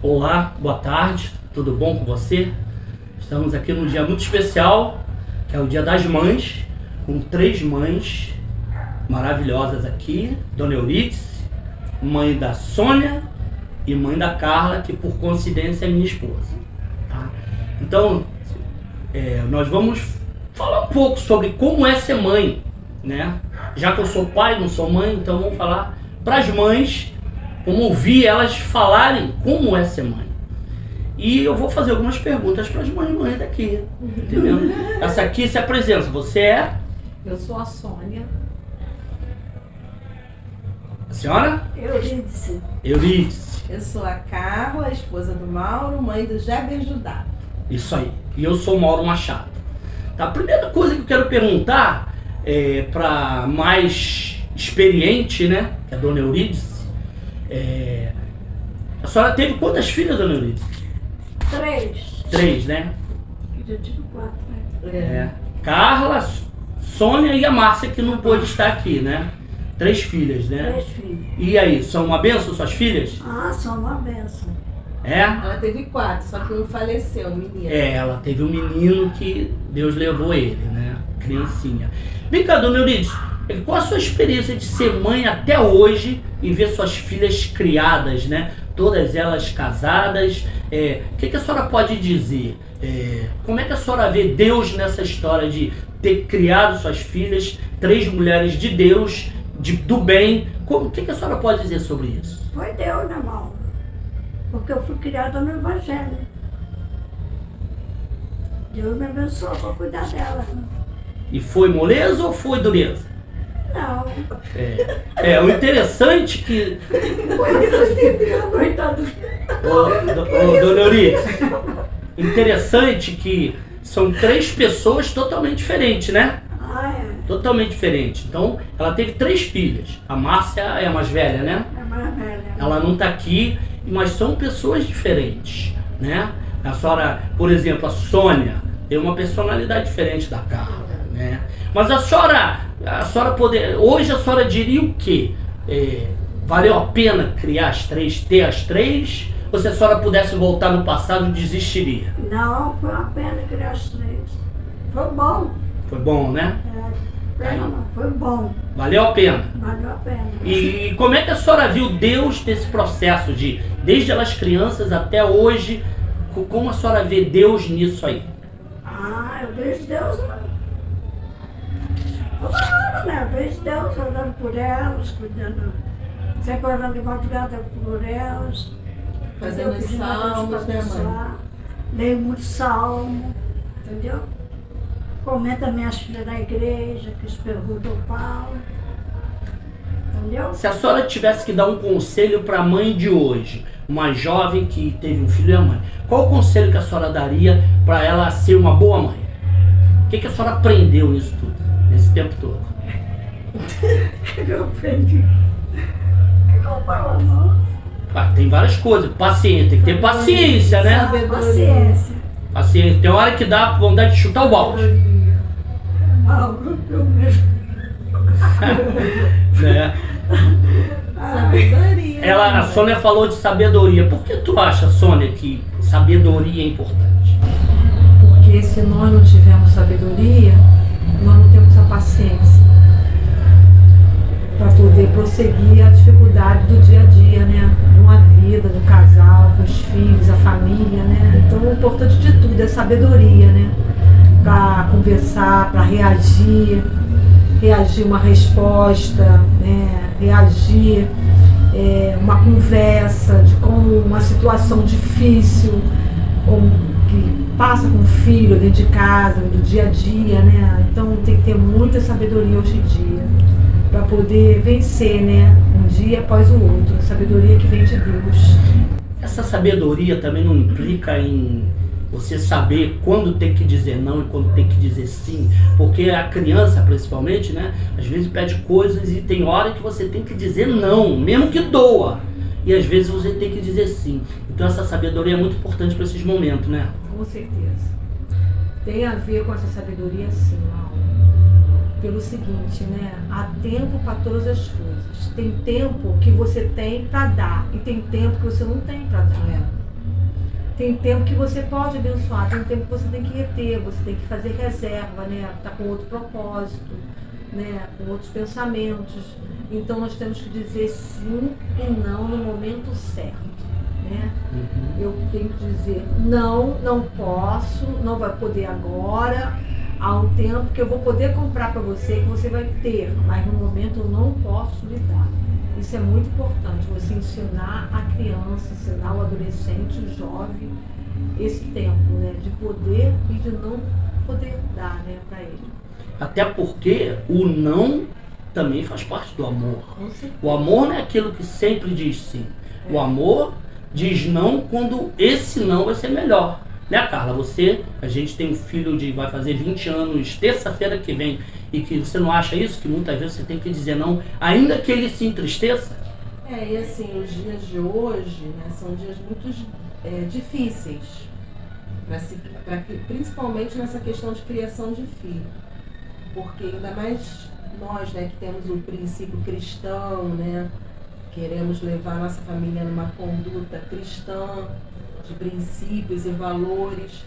Olá, boa tarde, tudo bom com você? Estamos aqui num dia muito especial, que é o Dia das Mães, com 3 mães maravilhosas aqui, Dona Euridice, mãe da Sônia e mãe da Carla, que por coincidência é minha esposa. Tá? Então, nós vamos falar um pouco sobre como é ser mãe, né? Já que eu sou pai, não sou mãe, então vamos falar para as mães, como ouvir elas falarem como é ser mãe. E eu vou fazer algumas perguntas para as mães daqui, entendeu? Essa aqui se apresenta, você é? Eu sou a Sônia. A senhora? Euridice. Euridice. Eu sou a Carla, a esposa do Mauro, mãe do Jeber Judá. Isso aí. E eu sou o Mauro Machado. Tá, a primeira coisa que eu quero perguntar para mais experiente, né, que é a Dona Euridice, a senhora teve quantas filhas, Dona Euridice? 3. 3, né? Eu tive 4, né? Carla, Sônia e a Márcia, que não pôde estar aqui, né? 3 filhas, né? 3 filhos. E aí, são uma benção suas filhas? Ah, são uma benção. É? Ela teve 4, só que um faleceu, um menino. Ela teve um menino que Deus levou ele, né? Criancinha. Vem cá, Dona Euridice, qual a sua experiência de ser mãe até hoje e ver suas filhas criadas, né? Todas elas casadas. O que a senhora pode dizer? Como é que a senhora vê Deus nessa história de ter criado suas filhas, 3 mulheres de Deus, do bem? O que a senhora pode dizer sobre isso? Foi Deus, né, Mauro? Porque eu fui criada no Evangelho. Deus me abençoou para cuidar dela. E foi moleza ou foi dureza? Não. O interessante que... Foi Deus de Deus, coitado. Dona Euridice, interessante que são 3 pessoas totalmente diferentes, né? Ah, é. Totalmente diferentes. Então, ela teve 3 filhas. A Márcia é a mais velha, né? É mais velha. Ela não está aqui, mas são pessoas diferentes, né? A senhora, por exemplo, a Sônia tem uma personalidade diferente da Carla, né? Mas a senhora hoje a senhora diria o quê? Valeu a pena criar as 3, ter as 3? Ou se a senhora pudesse voltar no passado, desistiria? Não, foi uma pena criar as 3. Foi bom. Foi bom, né? Pena não, foi bom. Valeu a pena. Valeu a pena. E como é que a senhora viu Deus nesse processo desde elas crianças até hoje, como a senhora vê Deus nisso aí? Ah, eu vejo Deus, toda hora, né? Eu vejo Deus orando por elas, cuidando, sempre orando de madrugada por elas. Fazendo os salmos, né, mãe? Leio muito salmo, entendeu? Comenta minhas filhas da igreja, que os perguntam, eu falo. Entendeu? Se a senhora tivesse que dar um conselho para a mãe de hoje, uma jovem que teve um filho e a mãe, qual o conselho que a senhora daria para ela ser uma boa mãe? O que a senhora aprendeu nisso tudo, nesse tempo todo? O que eu aprendi? O que eu falo, não? Tem várias coisas. Paciência, tem que ter paciência, né? Paciência. Paciência. Tem hora que dá vontade de chutar o balde. Mauro, eu mesmo. Né? Sabedoria. A Sônia falou de sabedoria. Por que tu acha, Sônia, que sabedoria é importante? Porque se nós não tivermos sabedoria, nós não temos a paciência para poder prosseguir a dificuldade do dia a dia, né? De uma vida, do casal, dos filhos, a família, né? Então o importante de tudo é sabedoria, né? Para conversar, para reagir uma resposta, né? Reagir uma conversa com uma situação difícil, que passa com o filho dentro de casa, do dia a dia, né? Então tem que ter muita sabedoria hoje em dia para poder vencer, né? Um dia após o outro. Sabedoria que vem de Deus. Essa sabedoria também não implica em você saber quando tem que dizer não e quando tem que dizer sim, porque a criança, principalmente, né? Às vezes pede coisas e tem hora que você tem que dizer não, mesmo que doa. E às vezes você tem que dizer sim. Então essa sabedoria é muito importante para esses momentos, né? Com certeza. Tem a ver com essa sabedoria, sim, Mauro. Pelo seguinte, né? Há tempo para todas as coisas. Tem tempo que você tem para dar e tem tempo que você não tem para dar. Tem tempo que você pode abençoar, tem tempo que você tem que reter, você tem que fazer reserva, né? Tá com outro propósito, né? Com outros pensamentos. Então nós temos que dizer sim e não no momento certo, né? Eu tenho que dizer não, não posso, não vai poder agora. Há um tempo que eu vou poder comprar para você, que você vai ter, mas no momento eu não posso lhe dar. Isso é muito importante, você ensinar a criança, ensinar o adolescente, o jovem, esse tempo, né, de poder e de não poder dar, né, para ele. Até porque o não também faz parte do amor. Com certeza. O amor não é aquilo que sempre diz sim. O amor diz não quando esse não vai ser melhor. Né, Carla? A gente tem um filho vai fazer 20 anos terça-feira que vem, e que você não acha isso? Que muitas vezes você tem que dizer não, ainda que ele se entristeça? E assim, os dias de hoje, né, são dias muito difíceis, principalmente nessa questão de criação de filho. Porque ainda mais nós, né, que temos o princípio cristão, né, queremos levar a nossa família numa conduta cristã, de princípios e valores,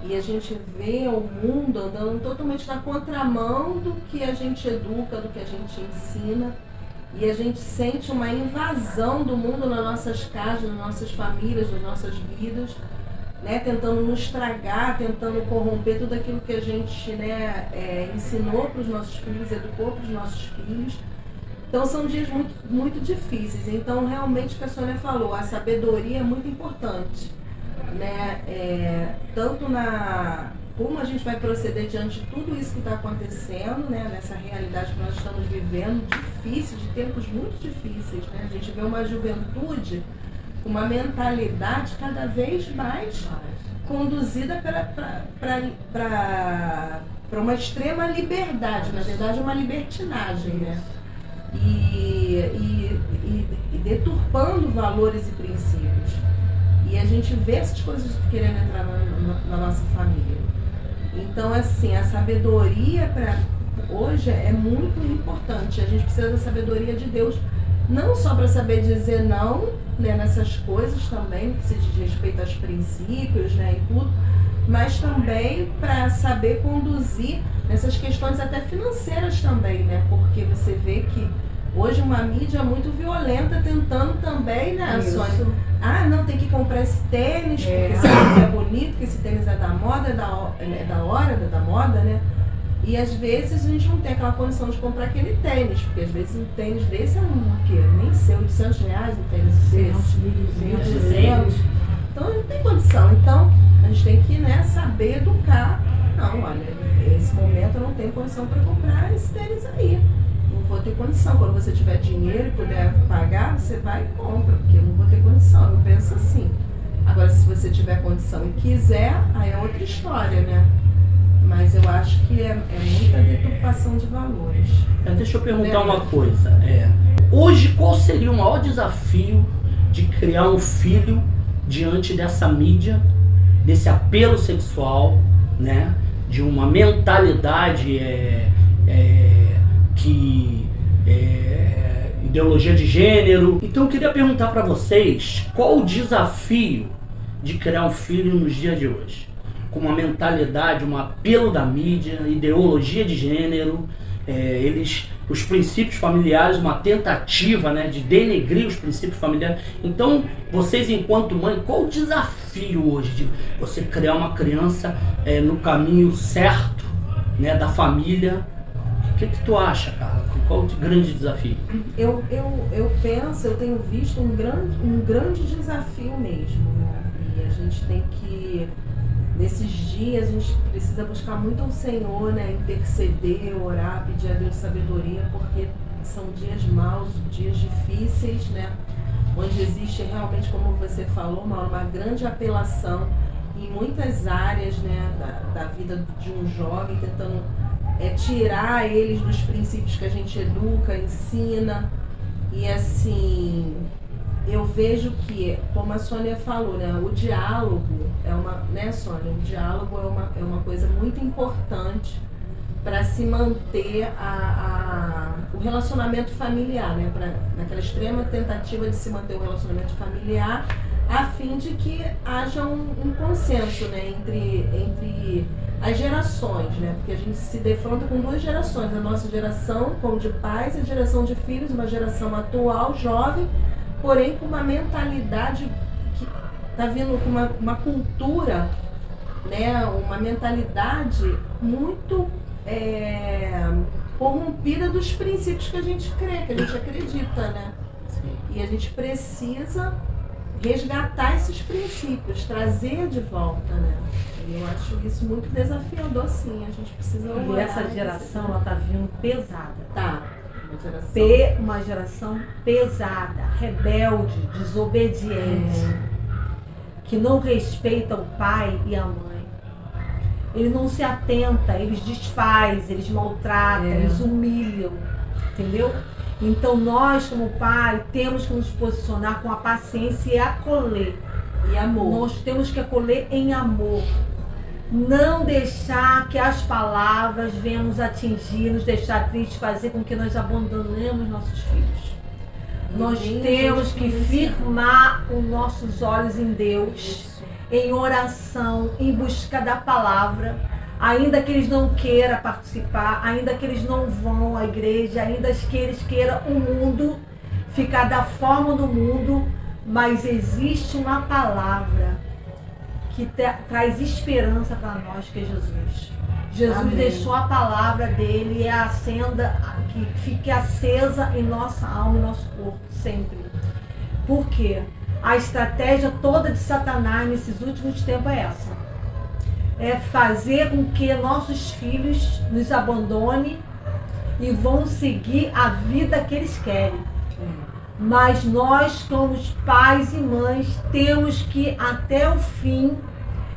e a gente vê o mundo andando totalmente na contramão do que a gente educa, do que a gente ensina, e a gente sente uma invasão do mundo nas nossas casas, nas nossas famílias, nas nossas vidas, né, tentando nos estragar, tentando corromper tudo aquilo que a gente, né, ensinou para os nossos filhos, educou para os nossos filhos. Então são dias muito, muito difíceis. Então realmente o que a Sônia falou, a sabedoria é muito importante, né? Tanto como a gente vai proceder diante de tudo isso que está acontecendo, né? Nessa realidade que nós estamos vivendo, difícil, de tempos muito difíceis, né? A gente vê uma juventude com uma mentalidade cada vez mais conduzida para uma extrema liberdade, na verdade uma libertinagem, né? E deturpando valores e princípios. E a gente vê essas coisas querendo entrar na nossa família. Então, assim, a sabedoria para hoje é muito importante. A gente precisa da sabedoria de Deus, não só para saber dizer não, né, nessas coisas também, que se diz respeito aos princípios, né, e tudo, mas também para saber conduzir nessas questões até financeiras também, né? Porque você vê que hoje uma mídia muito violenta tentando também, né, Sônia? Não, tem que comprar esse tênis, porque esse tênis é bonito, porque esse tênis é da moda, é da moda, né? E às vezes a gente não tem aquela condição de comprar aquele tênis, porque às vezes um tênis desse é nem sei, R$800 um tênis desse, 1.200. Então não tem condição. Então a gente tem que, né, saber educar. Não, olha, nesse momento eu não tenho condição para comprar esse tênis aí. Não vou ter condição. Quando você tiver dinheiro e puder pagar, você vai e compra, porque eu não vou ter condição. Eu penso assim. Agora, se você tiver condição e quiser, aí é outra história, né? Mas eu acho que é muita deturpação de valores. Deixa eu perguntar uma coisa. Hoje, qual seria o maior desafio de criar um filho diante dessa mídia, desse apelo sexual, né? De uma mentalidade ideologia de gênero? Então eu queria perguntar para vocês, qual o desafio de criar um filho nos dias de hoje? Com uma mentalidade, um apelo da mídia, ideologia de gênero, os princípios familiares, uma tentativa, né, de denegrir os princípios familiares. Então, vocês enquanto mãe, qual o desafio hoje de você criar uma criança no caminho certo, né, da família? O que tu acha, cara? Qual o grande desafio? Eu penso, eu tenho visto um grande desafio mesmo, né? E a gente tem que, nesses dias, a gente precisa buscar muito ao Senhor, né? Interceder, orar, pedir a Deus sabedoria, porque são dias maus, dias difíceis, né? Onde existe realmente, como você falou, uma grande apelação em muitas áreas, né, da vida de um jovem, tentando tirar eles dos princípios que a gente educa, ensina. E assim, eu vejo que, como a Sônia falou, né, o diálogo né, Sônia? O diálogo é uma coisa muito importante para se manter o relacionamento familiar, né? Naquela extrema tentativa de se manter o relacionamento familiar, a fim de que haja um consenso, né, entre as gerações, né? Porque a gente se defronta com duas gerações, a nossa geração como de pais e a geração de filhos, uma geração atual, jovem, porém com uma mentalidade que está vindo com uma cultura, né, uma mentalidade muito corrompida dos princípios que a gente crê, que a gente acredita, né? Sim. E a gente precisa resgatar esses princípios, trazer de volta, né? E eu acho isso muito desafiador, sim. A gente precisa E olhar essa geração, ela tá vindo pesada. Tá. Uma geração. Uma geração pesada, rebelde, desobediente, que não respeita o pai e a mãe. Ele não se atenta, eles desfazem, eles maltratam, eles humilham, entendeu? Então nós, como pai, temos que nos posicionar com a paciência e acolher. E amor. Nós temos que acolher em amor. Não deixar que as palavras venham nos atingir, nos deixar tristes, fazer com que nós abandonemos nossos filhos. Nós temos que firmar os nossos olhos em Deus, em oração, em busca da palavra, ainda que eles não queiram participar, ainda que eles não vão à igreja, ainda que eles queiram o mundo, ficar da forma do mundo, mas existe uma palavra que traz esperança para nós, que é Jesus. Jesus Amém. deixou a palavra dele e acenda, que fique acesa em nossa alma e nosso corpo, sempre. Por quê? A estratégia toda de Satanás nesses últimos tempos é essa. É fazer com que nossos filhos nos abandonem e vão seguir a vida que eles querem. Mas nós, como pais e mães, temos que até o fim,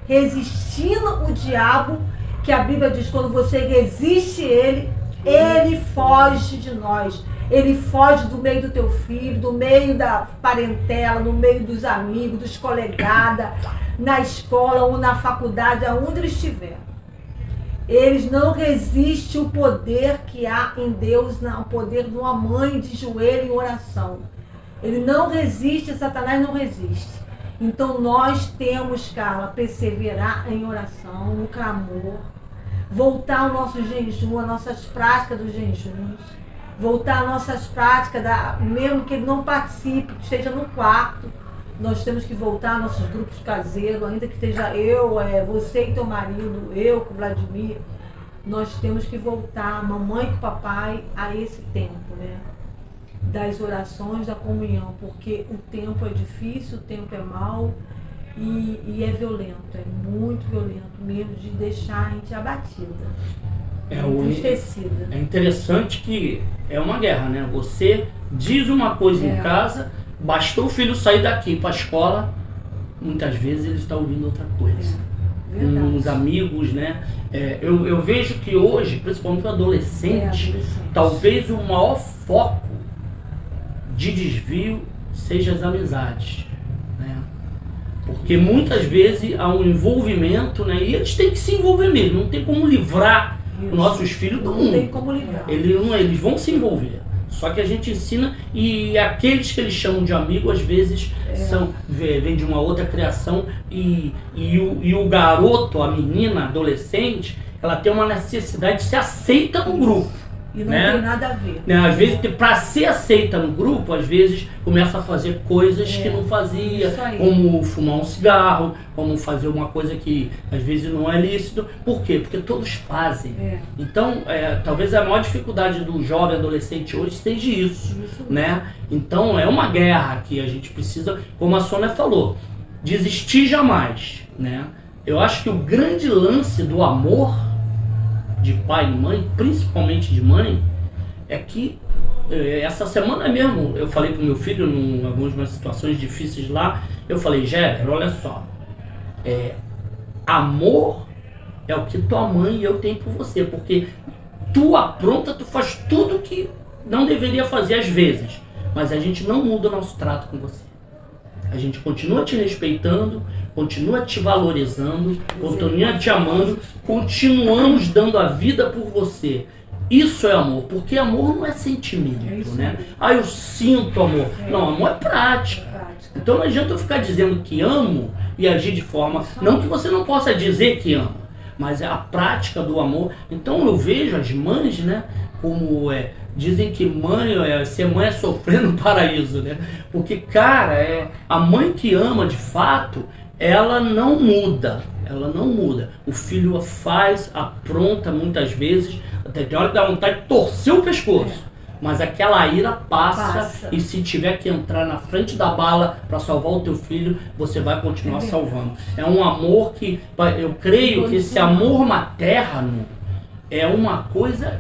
resistindo o diabo, que a Bíblia diz, quando você resiste ele foge de nós. Ele foge do meio do teu filho, do meio da parentela, no meio dos amigos, dos colegadas, na escola ou na faculdade, aonde ele estiver. Eles não resistem o poder que há em Deus, o poder de uma mãe de joelho em oração. Ele não resiste, Satanás não resiste. Então nós temos, Carla, perseverar em oração, no clamor, voltar ao nosso jejum, às nossas práticas dos jejuns, voltar às nossas práticas, mesmo que ele não participe, que esteja no quarto, nós temos que voltar aos nossos grupos caseiros, ainda que esteja eu, você e teu marido, eu com o Vladimir, nós temos que voltar, a mamãe com o papai, a esse tempo, né? Das orações, da comunhão, porque o tempo é difícil, o tempo é mau e é violento, é muito violento mesmo, de deixar a gente abatida, entristecida. É interessante que é uma guerra, né? Você diz uma coisa em casa, bastou o filho sair daqui para a escola, muitas vezes ele está ouvindo outra coisa. Uns amigos, né? Eu vejo que hoje, principalmente o adolescente, talvez o maior foco de desvio seja as amizades, né? Porque muitas vezes há um envolvimento, né? E eles têm que se envolver mesmo, não tem como livrar os nossos filhos do mundo. Não tem como livrar. Eles vão se envolver. Só que a gente ensina, e aqueles que eles chamam de amigo, às vezes vem de uma outra criação, e o garoto, a menina, a adolescente, ela tem uma necessidade de ser aceita no grupo. E não né? tem nada a ver. Às vezes, para ser aceita no grupo, às vezes começa a fazer coisas que não fazia, como fumar um cigarro, como fazer uma coisa que às vezes não é lícito. Por quê? Porque todos fazem. Então, talvez a maior dificuldade do jovem adolescente hoje seja isso, né? Então, é uma guerra que a gente precisa, como a Sônia falou, desistir jamais, né? Eu acho que o grande lance do amor de pai e mãe, principalmente de mãe, é que essa semana mesmo eu falei pro meu filho, em algumas situações difíceis lá, eu falei, Jéber, olha só, amor é o que tua mãe e eu tenho por você, porque tu apronta, tu faz tudo que não deveria fazer às vezes, mas a gente não muda o nosso trato com você. A gente continua te respeitando, continua te valorizando, continua te amando, continuamos dando a vida por você. Isso é amor, porque amor não é sentimento, né? Eu sinto amor. Não, amor é prática. prática. Então não adianta eu ficar dizendo que amo e agir de forma... Não que você não possa dizer que ama, mas é a prática do amor. Então eu vejo as mães, né, como dizem que ser mãe é sofrer no paraíso, né? Porque, cara, a mãe que ama de fato, ela não muda. Ela não muda. O filho apronta muitas vezes, até tem hora que dá vontade de torcer o pescoço. Mas aquela ira passa, e se tiver que entrar na frente da bala para salvar o teu filho, você vai continuar salvando. É um amor que, eu creio que esse amor materno é uma coisa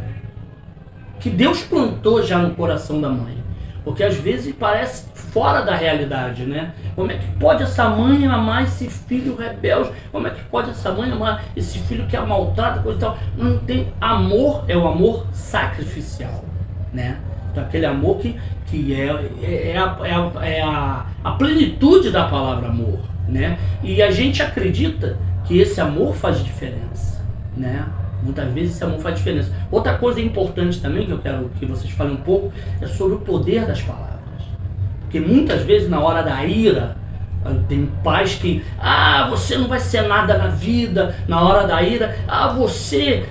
que Deus plantou já no coração da mãe. Porque às vezes parece fora da realidade, né? Como é que pode essa mãe amar esse filho rebelde? Como é que pode essa mãe amar esse filho que a maltrata, coisa e tal? Não tem amor, é o amor sacrificial, né? Então aquele amor que é a plenitude da palavra amor, né? E a gente acredita que esse amor faz diferença, né? Muitas vezes esse amor faz diferença. Outra coisa importante também, que eu quero que vocês falem um pouco, é sobre o poder das palavras. Porque muitas vezes na hora da ira, tem pais que, você não vai ser nada na vida. Na hora da ira,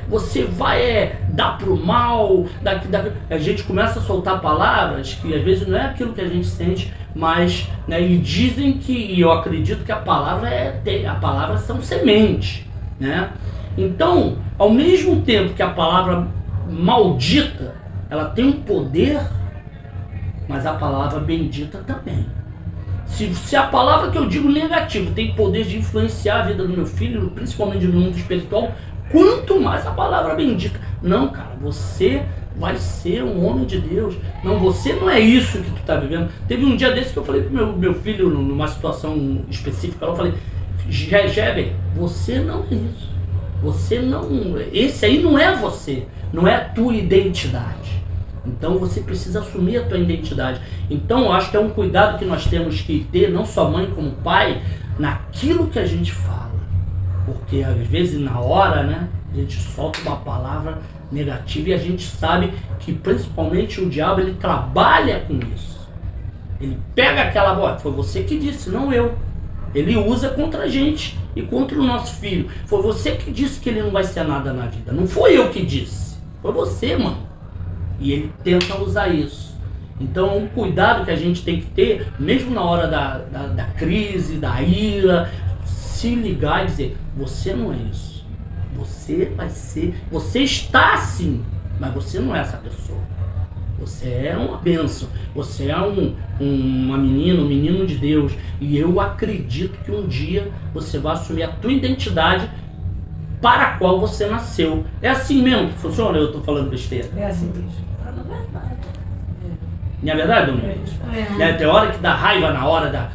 você vai dar pro mal. A gente começa a soltar palavras que às vezes não é aquilo que a gente sente, mas, né, e dizem que, e eu acredito que a palavra são sementes, né? Então, ao mesmo tempo que a palavra maldita, ela tem um poder, mas a palavra bendita também. Se a palavra que eu digo negativa tem poder de influenciar a vida do meu filho, principalmente no mundo espiritual, quanto mais a palavra bendita. Não, cara, você vai ser um homem de Deus. Não, você não é isso que tu está vivendo. Teve um dia desse que eu falei pro meu filho, numa situação específica, eu falei, Jeber, você não é isso. Você não... Esse aí não é você. Não é a tua identidade. Então você precisa assumir a tua identidade. Então eu acho que é um cuidado que nós temos que ter, não só mãe como pai, naquilo que a gente fala. Porque às vezes na hora, né, a gente solta uma palavra negativa e a gente sabe que principalmente o diabo, ele trabalha com isso. Ele pega aquela voz, foi você que disse, não eu. Ele usa contra a gente e contra o nosso filho. Foi você que disse que ele não vai ser nada na vida. Não foi eu que disse. Foi você, mãe. E ele tenta usar isso. Então, um cuidado que a gente tem que ter, mesmo na hora da crise, da ira, se ligar e dizer, você não é isso. Você vai ser... Você está assim, mas você não é essa pessoa. Você é uma bênção, você é uma menina, um menino de Deus. E eu acredito que um dia você vai assumir a tua identidade para a qual você nasceu. É assim mesmo que funciona? Eu estou falando besteira? É assim mesmo. Não é verdade, dona Inês? Tem hora que dá raiva na hora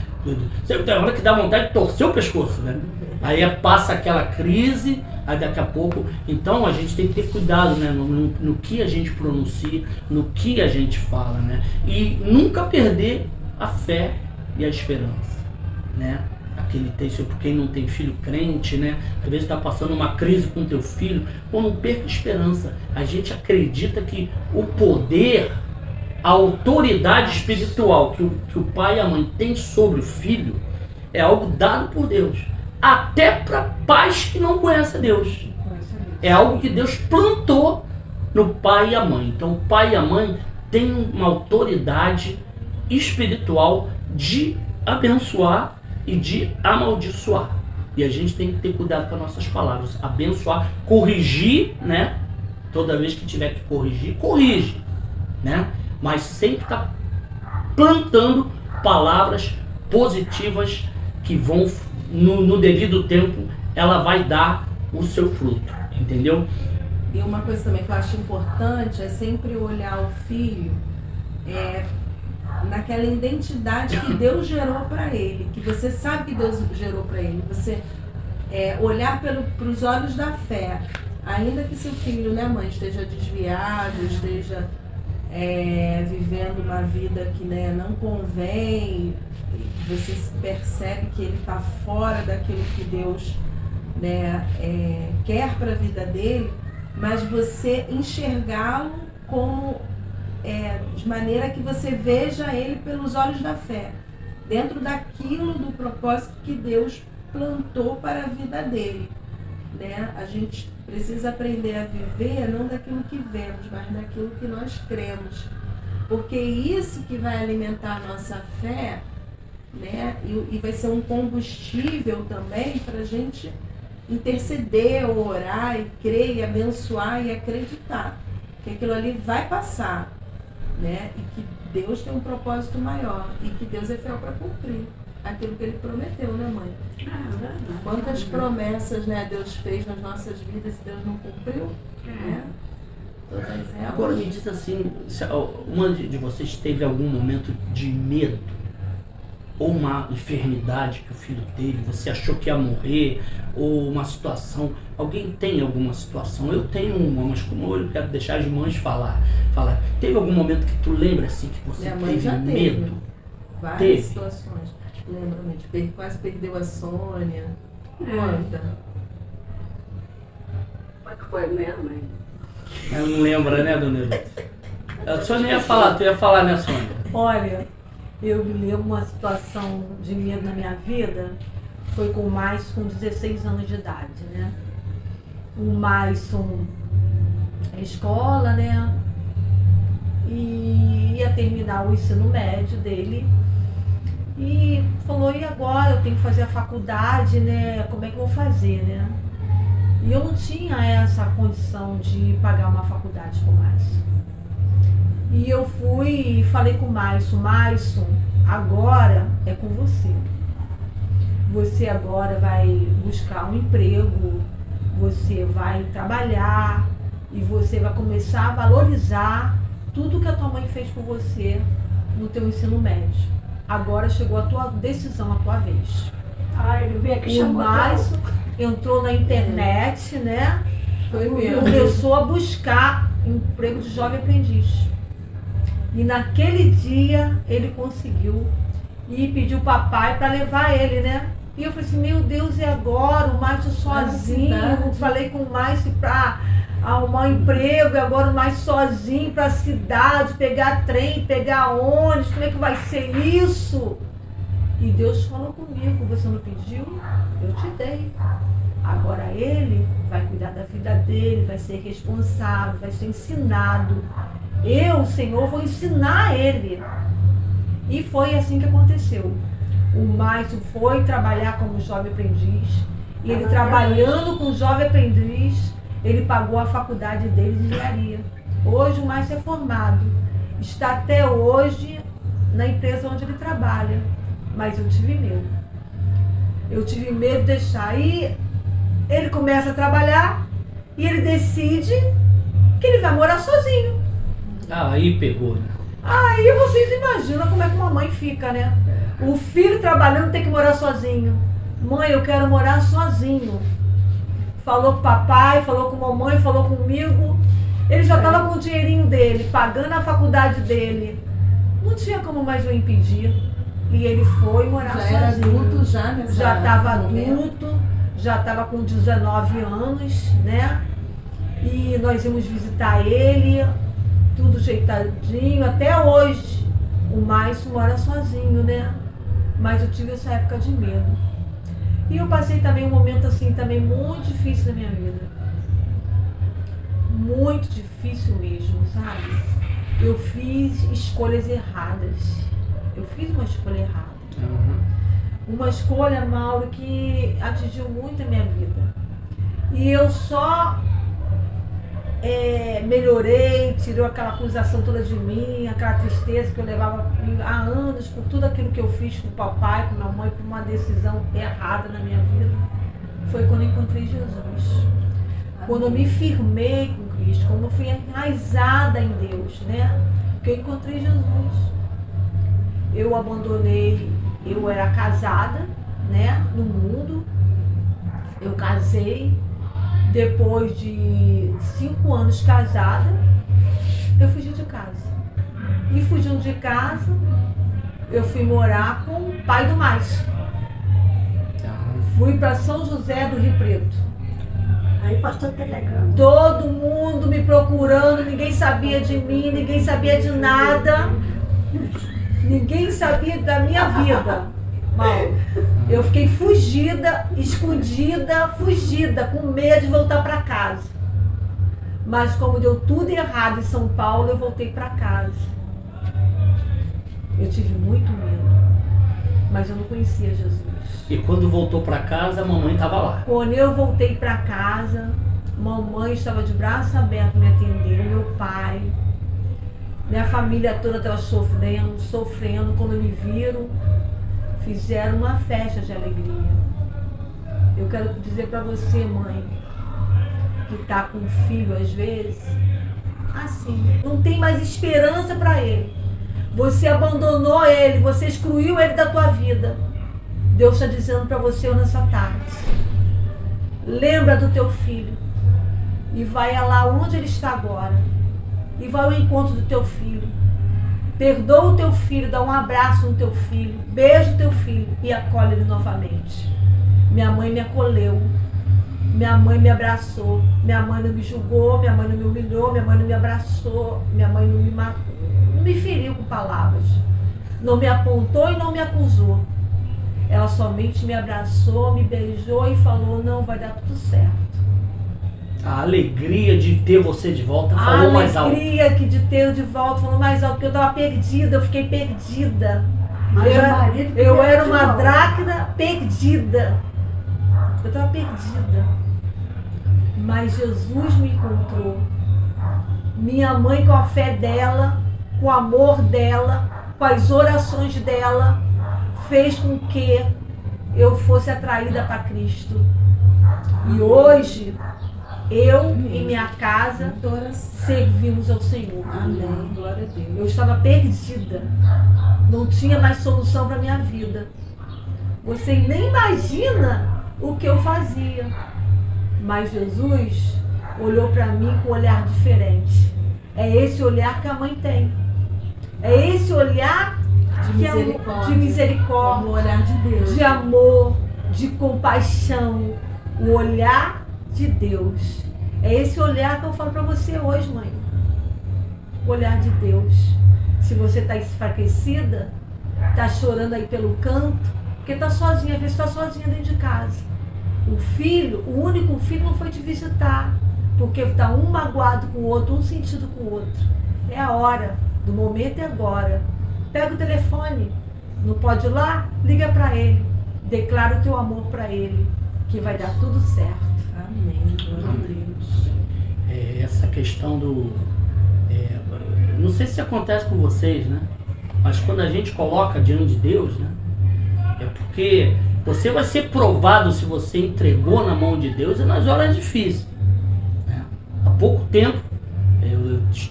tem hora que dá vontade de torcer o pescoço, né? Aí passa aquela crise, aí daqui a pouco... Então a gente tem que ter cuidado, né, no que a gente pronuncia, no que a gente fala, né? E nunca perder a fé e a esperança, né? Aquele texto, quem não tem filho crente, né? Às vezes está passando uma crise com teu filho, ou não perca a esperança. A gente acredita que o poder, a autoridade espiritual que o pai e a mãe têm sobre o filho é algo dado por Deus. Até para pais que não conhecem Deus. É algo que Deus plantou no pai e a mãe. Então o pai e a mãe têm uma autoridade espiritual de abençoar e de amaldiçoar. E a gente tem que ter cuidado com as nossas palavras. Abençoar, corrigir, né? Toda vez que tiver que corrigir, corrige, né? Mas sempre tá plantando palavras positivas que vão, no devido tempo, ela vai dar o seu fruto, entendeu? E uma coisa também que eu acho importante é sempre olhar o filho naquela identidade que Deus gerou para ele, que você sabe que Deus gerou para ele. Você olhar para os olhos da fé, ainda que seu filho, né, mãe, esteja desviado, esteja vivendo uma vida que, né, não convém, você percebe que ele está fora daquilo que Deus, né, quer para a vida dele, mas você enxergá-lo como de maneira que você veja ele pelos olhos da fé. dentro daquilo do propósito que Deus plantou para a vida dele, né? A gente precisa aprender a viver não daquilo que vemos, mas daquilo que nós cremos, porque isso que vai alimentar a nossa fé, né? E vai ser um combustível também para a gente interceder, orar e crer e abençoar e acreditar que aquilo ali vai passar, né? E que Deus tem um propósito maior e que Deus é fiel para cumprir aquilo que Ele prometeu, né, mãe? Quantas promessas, né, Deus fez nas nossas vidas e Deus não cumpriu? Né? Todas elas. Agora me diz assim, se uma de vocês teve algum momento de medo ou uma enfermidade que o filho teve, você achou que ia morrer, ou uma situação, alguém tem alguma situação? Eu tenho uma, mas como eu quero deixar as mães falar. Teve algum momento que tu lembra assim que você Minha mãe teve já medo? teve várias Teve? situações. Lembro, mãe, quase perdeu a Sônia. Conta. Como é que foi mesmo, mãe? Ela não lembra, né, dona Elita? A Sônia ia falar, tu ia falar, né, Sônia? Olha, eu me lembro uma situação de medo na minha vida, foi com o Maison com 16 anos de idade, né? O Maison é escola, né? E ia terminar o ensino médio dele. E falou, e agora? Eu tenho que fazer a faculdade, né? Como é que eu vou fazer, né? E eu não tinha essa condição de pagar uma faculdade com o Maison. E eu fui e falei com o Maison, agora é com você. Você agora vai buscar um emprego, você vai trabalhar e você vai começar a valorizar tudo que a tua mãe fez por você no teu ensino médio. Agora chegou a tua decisão, a tua vez. Ele veio aqui O chamando. Maison entrou na internet, né? Foi mesmo. Começou a buscar emprego de jovem aprendiz. E naquele dia ele conseguiu e pediu o papai para levar ele, né? E eu falei assim, meu Deus, e agora? O Maison sozinho. Falei com o Maison para arrumar um emprego, e agora o Maison sozinho para a cidade, pegar trem, pegar ônibus, como é que vai ser isso? E Deus falou comigo, você não pediu? Eu te dei. Agora ele vai cuidar da vida dele, vai ser responsável, vai ser ensinado. Eu, Senhor, vou ensinar ele. E foi assim que aconteceu. O Maison foi trabalhar como jovem aprendiz. E ele trabalhando com jovem aprendiz, ele pagou a faculdade dele de engenharia. Hoje o Maison é formado. Está até hoje na empresa onde ele trabalha. Mas eu tive medo. Eu tive medo de deixar. E ele começa a trabalhar e ele decide que ele vai morar sozinho. Ah, aí pegou, né? Aí vocês imaginam como é que uma mãe fica, né? O filho trabalhando tem que morar sozinho. Mãe, eu quero morar sozinho. Falou com o papai, falou com a mamãe, falou comigo. Ele já estava com o dinheirinho dele, pagando a faculdade dele. Não tinha como mais eu impedir. E ele foi morar Já sozinho. era adulto já nessa Já estava momento. adulto, já estava com 19 anos, né? E nós íamos visitar ele, tudo ajeitadinho. Até hoje, o Maison mora sozinho, né? Mas eu tive essa época de medo. E eu passei também um momento assim, também muito difícil na minha vida. Muito difícil mesmo, sabe? Eu fiz escolhas erradas. Eu fiz uma escolha errada. Uma escolha, Mauro, que atingiu muito a minha vida. E eu só melhorei, tirou aquela acusação toda de mim, aquela tristeza que eu levava há anos por tudo aquilo que eu fiz com o papai, com a minha mãe, por uma decisão errada na minha vida. Foi quando eu encontrei Jesus. Quando eu me firmei com Cristo, quando eu fui enraizada em Deus, né? Que eu encontrei Jesus. Eu abandonei, eu era casada, né? No mundo. Eu casei. Depois de 5 anos casada, eu fugi de casa. E fugindo de casa, eu fui morar com o pai do Maison. Fui para São José do Rio Preto. Aí passou o telegrama. Todo mundo me procurando, ninguém sabia de mim, ninguém sabia de nada. Ninguém sabia da minha vida, Mauro. Eu fiquei fugida, escondida, com medo de voltar para casa. Mas como deu tudo errado em São Paulo, eu voltei para casa. Eu tive muito medo, mas eu não conhecia Jesus. E quando voltou para casa, a mamãe estava lá. Quando eu voltei para casa, mamãe estava de braço aberto me atendendo, meu pai, minha família toda estava sofrendo. Quando me viram, fizeram uma festa de alegria. Eu quero dizer para você, mãe, que está com um filho às vezes, assim, não tem mais esperança para ele. Você abandonou ele, você excluiu ele da tua vida. Deus está dizendo para você nessa tarde, lembra do teu filho e vai lá onde ele está agora e vai ao encontro do teu filho. Perdoa o teu filho, dá um abraço no teu filho, beija o teu filho e acolhe ele novamente. Minha mãe me acolheu, minha mãe me abraçou, minha mãe não me julgou, minha mãe não me humilhou, minha mãe não me abraçou, minha mãe não me matou, não me feriu com palavras, não me apontou e não me acusou. Ela somente me abraçou, me beijou e falou, não, vai dar tudo certo. A alegria de ter você de volta falou mais alto. A alegria de ter de volta falou mais alto, porque eu estava perdida, eu fiquei perdida. Eu era uma dracna perdida. Eu estava perdida. Mas Jesus me encontrou. Minha mãe, com a fé dela, com o amor dela, com as orações dela, fez com que eu fosse atraída para Cristo. E hoje, eu e minha casa servimos ao Senhor. Amém. Glória a Deus. Eu estava perdida. Não tinha mais solução para a minha vida. Você nem imagina o que eu fazia. Mas Jesus olhou para mim com um olhar diferente. É esse olhar que a mãe tem. É esse olhar de misericórdia, o olhar de Deus, de amor, de compaixão, o olhar de Deus. É esse olhar que eu falo para você hoje, mãe. O olhar de Deus. Se você está enfraquecida, está chorando aí pelo canto, porque está sozinha, às vezes está sozinha dentro de casa. O filho, o único filho não foi te visitar, porque está um magoado com o outro, um sentido com o outro. É a hora, do momento é agora. Pega o telefone, não pode ir lá? Liga para ele, declara o teu amor para ele, que vai dar tudo certo. Amém. Glória a Deus. Essa questão do... não sei se acontece com vocês, né? Mas quando a gente coloca diante de Deus, né? É porque você vai ser provado se você entregou na mão de Deus nas horas difíceis. Né? Há pouco tempo,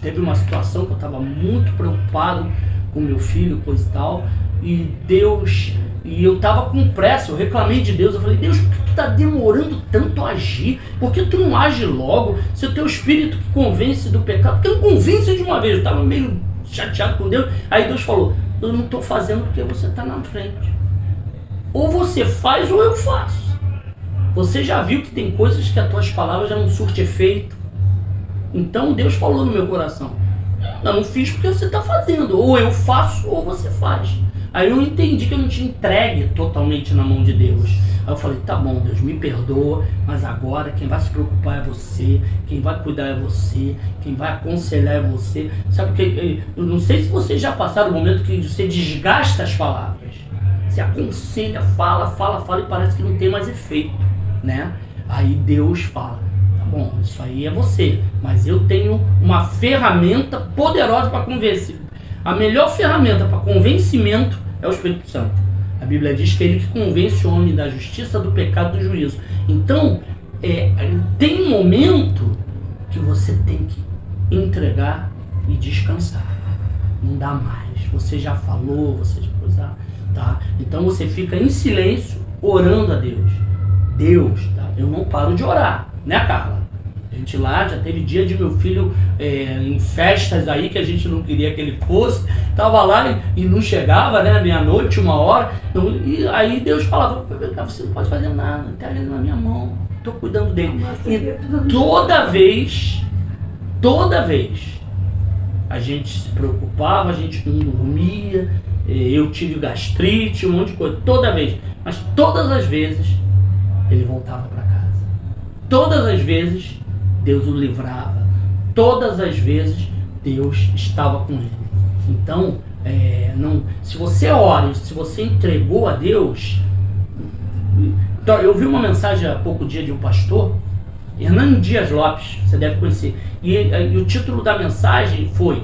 teve uma situação que eu estava muito preocupado com meu filho, coisa e tal, e eu estava com pressa, eu reclamei de Deus, eu falei, Deus, por que tu está demorando tanto a agir? Por que tu não age logo? Se o teu espírito que convence do pecado, porque não convence de uma vez, eu estava meio chateado com Deus, aí Deus falou, eu não estou fazendo porque você está na frente. Ou você faz ou eu faço. Você já viu que tem coisas que as tuas palavras já não surtem efeito. Então Deus falou no meu coração, eu não fiz porque você está fazendo, ou eu faço ou você faz. Aí eu entendi que eu não te entregue totalmente na mão de Deus. Aí eu falei, tá bom, Deus, me perdoa, mas agora quem vai se preocupar é você, quem vai cuidar é você, quem vai aconselhar é você. Sabe que eu não sei se vocês já passaram o momento que você desgasta as palavras. Você aconselha, fala e parece que não tem mais efeito, né? Aí Deus fala, tá bom, isso aí é você, mas eu tenho uma ferramenta poderosa para convencer. A melhor ferramenta para convencimento é o Espírito Santo. A Bíblia diz que é ele que convence o homem da justiça, do pecado e do juízo. Então, tem um momento que você tem que entregar e descansar. Não dá mais. Você já falou, você já coisa, tá? Então você fica em silêncio, orando a Deus. Deus, tá? Eu não paro de orar, né, Carla? A gente lá já teve dia de meu filho em festas aí que a gente não queria que ele fosse, tava lá e não chegava, né, meia-noite, 1h, e aí Deus falava, você não pode fazer nada, tá ali na minha mão, tô cuidando dele. E toda vez a gente se preocupava, a gente não dormia, eu tive gastrite, um monte de coisa, toda vez. Mas todas as vezes ele voltava para casa. Todas as vezes Deus o livrava. Todas as vezes Deus estava com ele. Então, se você ora, se você entregou a Deus... Então, eu vi uma mensagem há pouco dia de um pastor, Hernando Dias Lopes, você deve conhecer. E o título da mensagem foi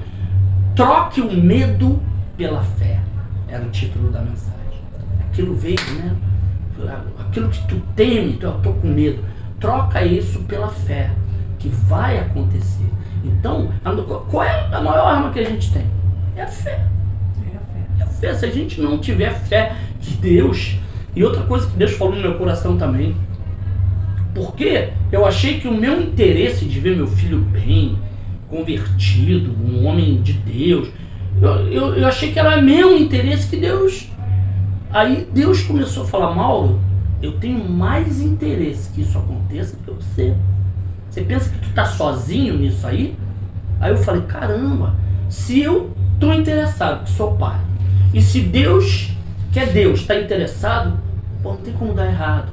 Troque o Medo pela Fé. Era o título da mensagem. Aquilo veio, né? Aquilo que tu teme, eu estou com medo. Troca isso pela fé, que vai acontecer. Então, qual é a maior arma que a gente tem? É a fé. É a fé. Se a gente não tiver fé que Deus... E outra coisa que Deus falou no meu coração também, porque eu achei que o meu interesse de ver meu filho bem, convertido, um homem de Deus, eu achei que era meu interesse que Deus... Aí Deus começou a falar, Mauro, eu tenho mais interesse que isso aconteça do que você. Você pensa que tu tá sozinho nisso aí? Aí eu falei, caramba, se eu tô interessado, que sou pai, e se Deus, que é Deus, está interessado, pô, não tem como dar errado.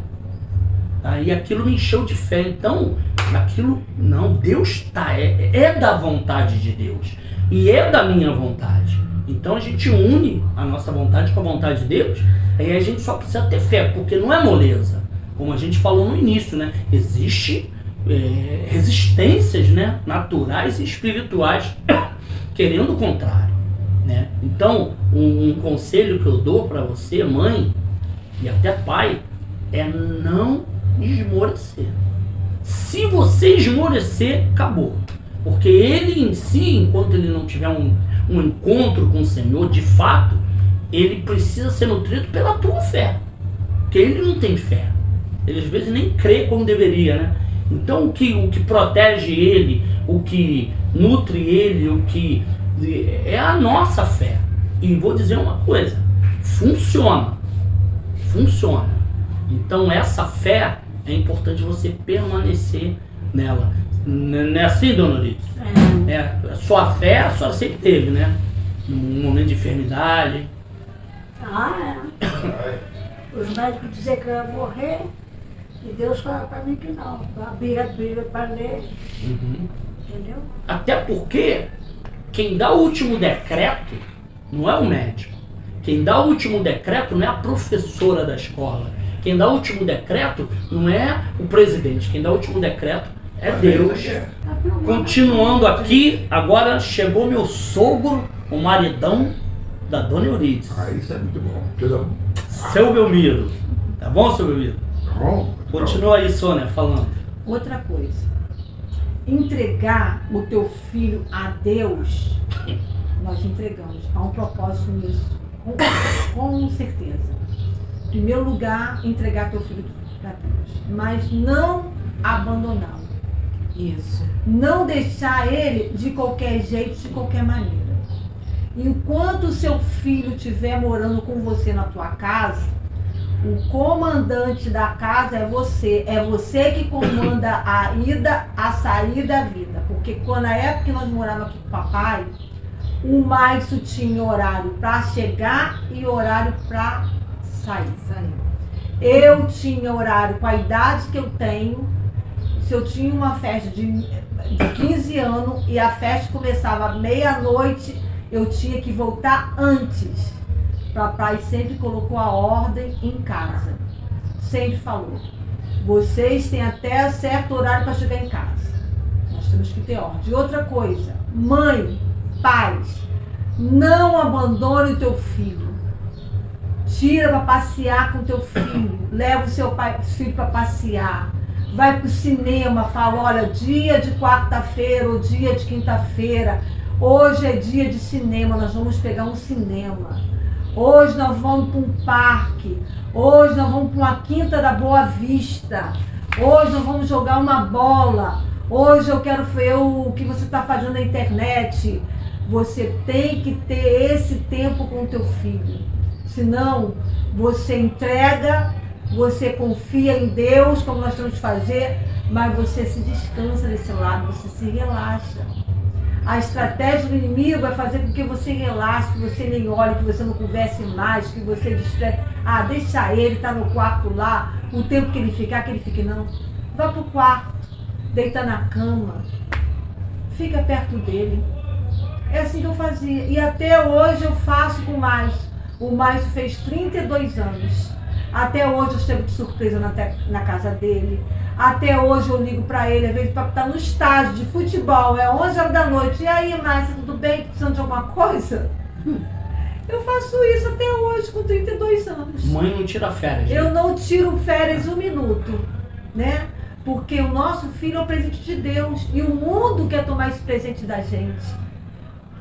Aí aquilo me encheu de fé. Então, aquilo, não, Deus tá, é da vontade de Deus. E é da minha vontade. Então a gente une a nossa vontade com a vontade de Deus. Aí a gente só precisa ter fé, porque não é moleza. Como a gente falou no início, né? Existe resistências, né? Naturais e espirituais querendo o contrário, né? Então, um conselho que eu dou para você, mãe, e até pai, é não esmorecer. Se você esmorecer, acabou. Porque ele em si, enquanto ele não tiver um encontro com o Senhor, de fato, ele precisa ser nutrido pela tua fé. Porque ele não tem fé. Ele às vezes nem crê como deveria, né? Então o que protege ele, o que nutre ele, o que é a nossa fé. E vou dizer uma coisa, funciona. Funciona. Então essa fé é importante você permanecer nela. Não é assim, dona Lito? A sua fé, a senhora sempre teve, né? Num momento de enfermidade. Os médicos diziam que eu ia morrer e Deus falava para mim que não. Abrir a Bíblia para ler. Entendeu? Até porque quem dá o último decreto não é o médico. Quem dá o último decreto não é a professora da escola. Quem dá o último decreto não é o presidente. Quem dá o último decreto é Deus. Continuando aqui, agora chegou meu sogro, o maridão da dona Euridice. Isso é muito bom. Tudo Seu Belmiro. Tá bom, seu Belmiro? bom. Continua aí, Sônia, falando. Outra coisa, entregar o teu filho a Deus, nós entregamos. Há um propósito nisso, com certeza. Em primeiro lugar, entregar teu filho para Deus, mas não abandoná-lo. Isso. Não deixar ele de qualquer jeito, de qualquer maneira. Enquanto o seu filho estiver morando com você na tua casa, o comandante da casa é você. É você que comanda a ida, a saída, a vida. Porque quando na época que nós morávamos aqui com o papai, o Márcio tinha horário para chegar e horário para sair. Eu tinha horário com a idade que eu tenho. Se eu tinha uma festa de 15 anos e a festa começava à meia-noite, eu tinha que voltar antes. Papai sempre colocou a ordem em casa. Sempre falou, vocês têm até certo horário para chegar em casa. Nós temos que ter ordem. Outra coisa, mãe, pais, não abandone o teu filho. Tira para passear com o teu filho. Leva o seu filho para passear. Vai para o cinema, fala, olha, dia de quarta-feira ou dia de quinta-feira, hoje é dia de cinema, nós vamos pegar um cinema. Hoje nós vamos para um parque. Hoje nós vamos para uma quinta da Boa Vista. Hoje nós vamos jogar uma bola. Hoje eu quero ver o que você está fazendo na internet. Você tem que ter esse tempo com o teu filho. Senão, você entrega, você confia em Deus, como nós temos que fazer, mas você se descansa desse lado, você se relaxa. A estratégia do inimigo é fazer com que você relaxe, que você nem olhe, que você não converse mais, que você distrai. Ah, deixa ele, tá no quarto lá, o tempo que ele ficar, que ele fique. Não. Vá pro quarto, deita na cama, fica perto dele. É assim que eu fazia. E até hoje eu faço com o Márcio. O Márcio fez 32 anos. Até hoje eu chego de surpresa na casa dele. Até hoje eu ligo pra ele, às vezes, pra estar no estádio de futebol, é 11 horas da noite. E aí, Márcia, tudo bem? Precisando de alguma coisa? Eu faço isso até hoje, com 32 anos. Mãe não tira férias. Né? Eu não tiro férias um minuto, né? Porque o nosso filho é o presente de Deus. E o mundo quer tomar esse presente da gente.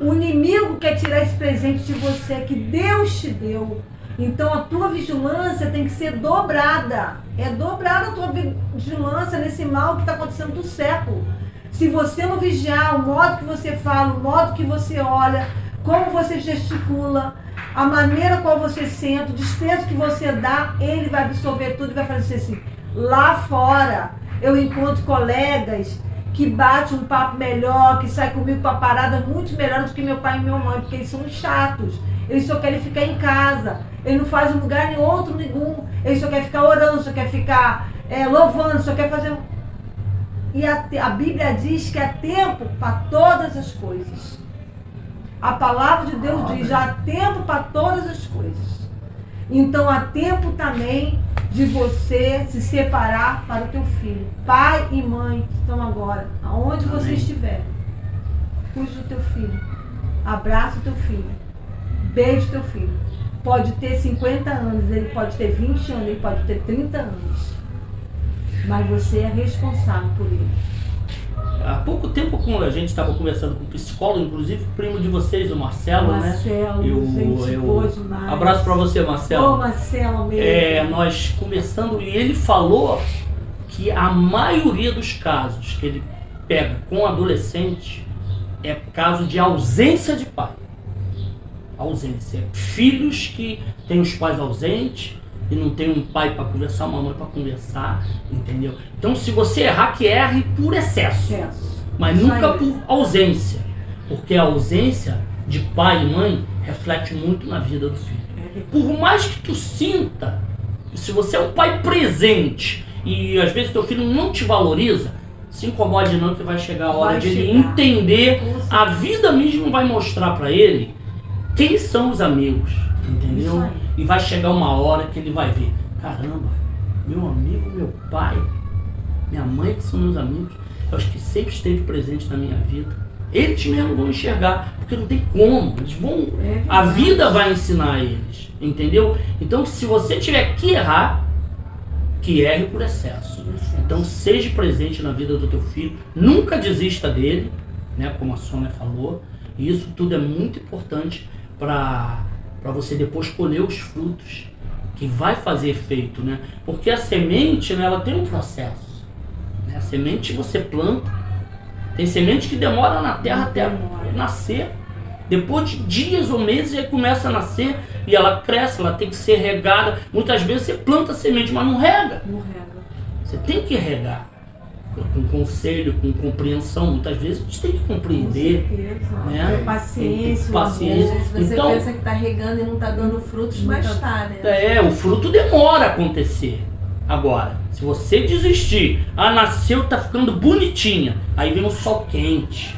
O inimigo quer tirar esse presente de você, que Deus te deu. Então a tua vigilância tem que ser dobrada. É dobrada a tua vigilância nesse mal que está acontecendo do século. Se você não vigiar o modo que você fala, o modo que você olha, como você gesticula, a maneira qual você senta, o desprezo que você dá, ele vai absorver tudo e vai fazer assim. Lá fora, eu encontro colegas que batem um papo melhor, que saem comigo para paradas muito melhor do que meu pai e minha mãe, porque eles são chatos. Eles só querem ficar em casa. Ele não faz um lugar nem outro nenhum. Ele só quer ficar orando, só quer ficar louvando, só quer fazer... E a Bíblia diz que há tempo para todas as coisas. A palavra de Deus diz, há tempo para todas as coisas. Então há tempo também de você se separar para o teu filho. Pai e mãe que estão agora, aonde você estiver, cuide do teu filho. Abraça o teu filho. Beije o teu filho. Pode ter 50 anos, ele pode ter 20 anos, ele pode ter 30 anos. Mas você é responsável por ele. Há pouco tempo a gente estava conversando com um psicólogo, inclusive primo de vocês, o Marcelo, né? Marcelo, gente boa demais. Abraço para você, Marcelo. Ô, Marcelo mesmo. Nós conversando e ele falou que a maioria dos casos que ele pega com adolescente é caso de ausência de pai. Ausência. Filhos que têm os pais ausentes e não tem um pai para conversar, uma mãe para conversar, entendeu? Então, se você errar, que erre por excesso, mas nunca por ausência, porque a ausência de pai e mãe reflete muito na vida do filho. Por mais que tu sinta, se você é um pai presente e às vezes teu filho não te valoriza, se incomode não, que vai chegar a hora de ele entender, a vida mesmo vai mostrar para ele quem são os amigos, entendeu? E vai chegar uma hora que ele vai ver, caramba, meu amigo, meu pai, minha mãe, que são meus amigos, eu acho que sempre esteve presente na minha vida. Eles mesmo vão enxergar, porque não tem como, eles vão, a vida vai ensinar eles, entendeu? Então, se você tiver que errar, que erre por excesso. Então, seja presente na vida do teu filho, nunca desista dele, né, como a Sônia falou, e isso tudo é muito importante para você depois colher os frutos que vai fazer efeito, né? Porque a semente, né, ela tem um processo, né? A semente você planta, tem semente que demora na terra até nascer, depois de dias ou meses aí começa a nascer e ela cresce, ela tem que ser regada. Muitas vezes você planta a semente, mas não rega. Você tem que regar com conselho, com compreensão. Muitas vezes a gente tem que compreender, né? Ter paciência. Você então, pensa que está regando e não está dando frutos, mas está, né? O fruto demora a acontecer. Agora, se você desistir, nasceu, tá ficando bonitinha, aí vem o sol quente.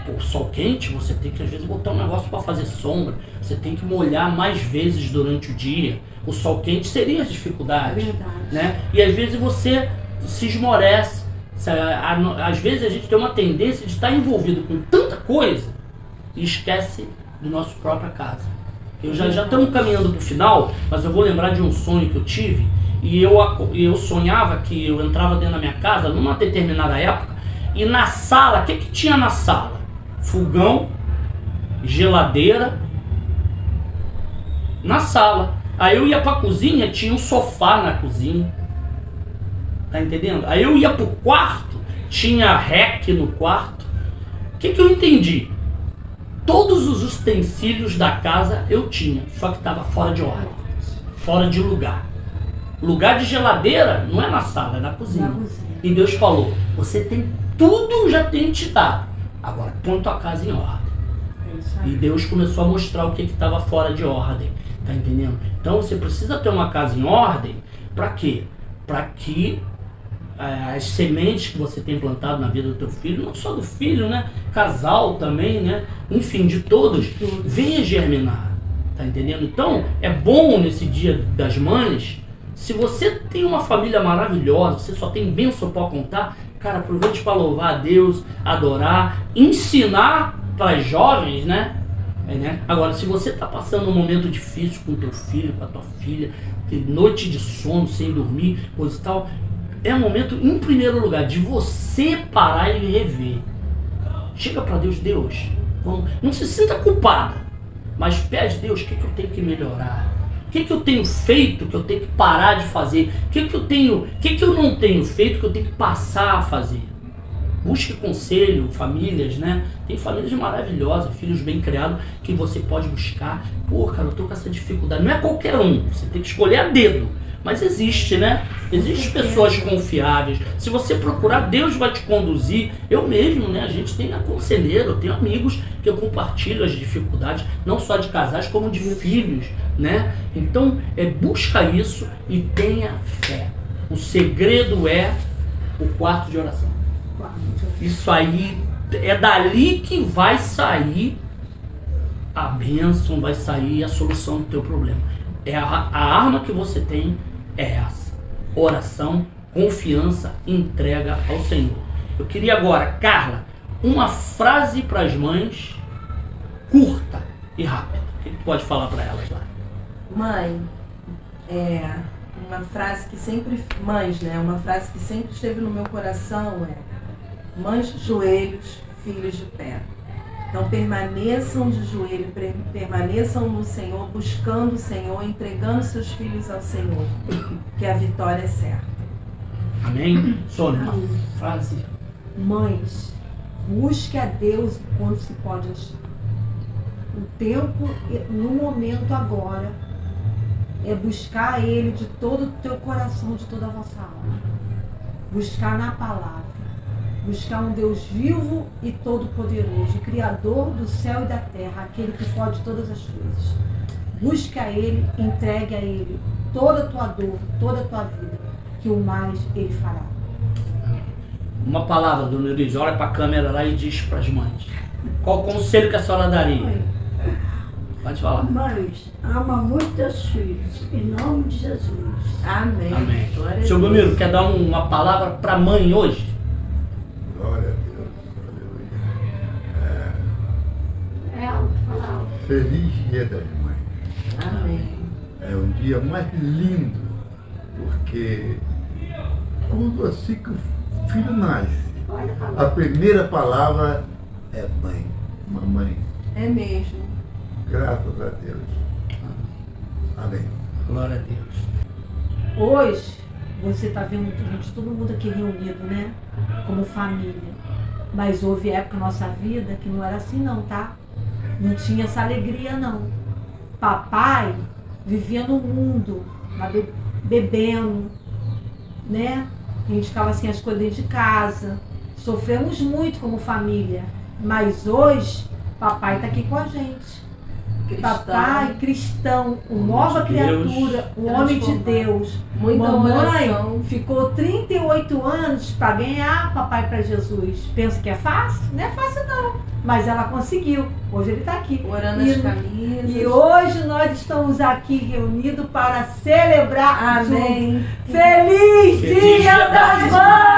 O sol quente, você tem que às vezes botar um negócio para fazer sombra, você tem que molhar mais vezes durante o dia. O sol quente seria as dificuldades, né? E às vezes você se esmorece. Às vezes a gente tem uma tendência de estar envolvido com tanta coisa e esquece de nossa própria casa. Já estamos caminhando para o final, mas eu vou lembrar de um sonho que eu tive. E eu sonhava que eu entrava dentro da minha casa numa determinada época e na sala, o que tinha na sala? Fogão, geladeira, na sala. Aí eu ia pra cozinha, tinha um sofá na cozinha. Tá entendendo? Aí eu ia pro quarto, tinha REC no quarto. O que eu entendi? Todos os utensílios da casa eu tinha, só que estava fora de ordem, fora de lugar. Lugar de geladeira não é na sala, é na cozinha. E Deus falou, você tem tudo, já tem te dado. Agora, põe tua casa em ordem. É isso E aí. Deus começou a mostrar o que estava fora de ordem. Tá entendendo? Então você precisa ter uma casa em ordem. Para quê? Para que as sementes que você tem plantado na vida do teu filho, não só do filho, né? Casal também, né? Enfim, de todos, venha germinar. Tá entendendo? Então, é bom nesse dia das mães, se você tem uma família maravilhosa, você só tem bênção para contar, cara, aproveite para louvar a Deus, adorar, ensinar para as jovens, né? Agora, se você está passando um momento difícil com o teu filho, com a tua filha, tem noite de sono, sem dormir, coisa e tal, é um momento, em primeiro lugar, de você parar e rever. Chega para Deus, não se sinta culpada, mas pede, Deus, o que eu tenho que melhorar? O que eu tenho feito que eu tenho que parar de fazer? O que eu não tenho feito que eu tenho que passar a fazer? Busque conselho, famílias, né? Tem famílias maravilhosas, filhos bem criados, que você pode buscar. Pô, cara, eu tô com essa dificuldade. Não é qualquer um, você tem que escolher a dedo. Mas existe, né? Existem pessoas confiáveis. Se você procurar, Deus vai te conduzir. Eu mesmo, né? A gente tem conselheiro, eu tenho amigos que eu compartilho as dificuldades, não só de casais, como de filhos, né? Então, busca isso e tenha fé. O segredo é o quarto de oração. Isso aí, é dali que vai sair a bênção, vai sair a solução do teu problema. A arma que você tem é essa: oração, confiança, entrega ao Senhor. Eu queria agora, Carla, uma frase para as mães, curta e rápida. O que tu pode falar para elas lá? Mãe, uma frase que sempre, mães, né? Uma frase que sempre esteve no meu coração é: mães de joelhos, filhos de pé. Então permaneçam de joelho, permaneçam no Senhor, buscando o Senhor, entregando seus filhos ao Senhor, que a vitória é certa. Amém? Sônia, uma frase. Mães, busque a Deus quando se pode achar. O tempo, no momento agora, é buscar Ele de todo o teu coração, de toda a vossa alma. Buscar na palavra. Buscar um Deus vivo e todo-poderoso, Criador do céu e da terra, aquele que pode todas as coisas. Busque a Ele, entregue a Ele toda a tua dor, toda a tua vida, que o mais Ele fará. Uma palavra, dona Euriz, olha para a câmera lá e diz para as mães. Qual o conselho que a senhora daria? Pode falar. Mães, ama muito teus filhos, em nome de Jesus. Amém. Amém. Glória a Seu Deus. Belmiro, quer dar uma palavra para a mãe hoje? Glória a Deus. Aleluia. Feliz Dia das Mães. Amém. É um dia mais lindo, porque quando assim que o filho nasce, a primeira palavra é mãe. Mamãe. É mesmo. Graças a Deus. Amém. Glória a Deus. Hoje, você está vendo gente, todo mundo aqui reunido, né? Como família. Mas houve época na nossa vida que não era assim não, tá? Não tinha essa alegria não. Papai vivia no mundo, bebendo, né? A gente ficava assim as coisas dentro de casa. Sofremos muito como família. Mas hoje, papai está aqui com a gente. Papai cristão, nova criatura, o homem de Deus. Muita Mamãe oração. ficou 38 anos para ganhar papai para Jesus. Pensa que é fácil? Não é fácil não. Mas ela conseguiu. Hoje ele está aqui. Orando as camisas. E hoje nós estamos aqui reunidos para celebrar. Amém. Feliz Dia das Mães!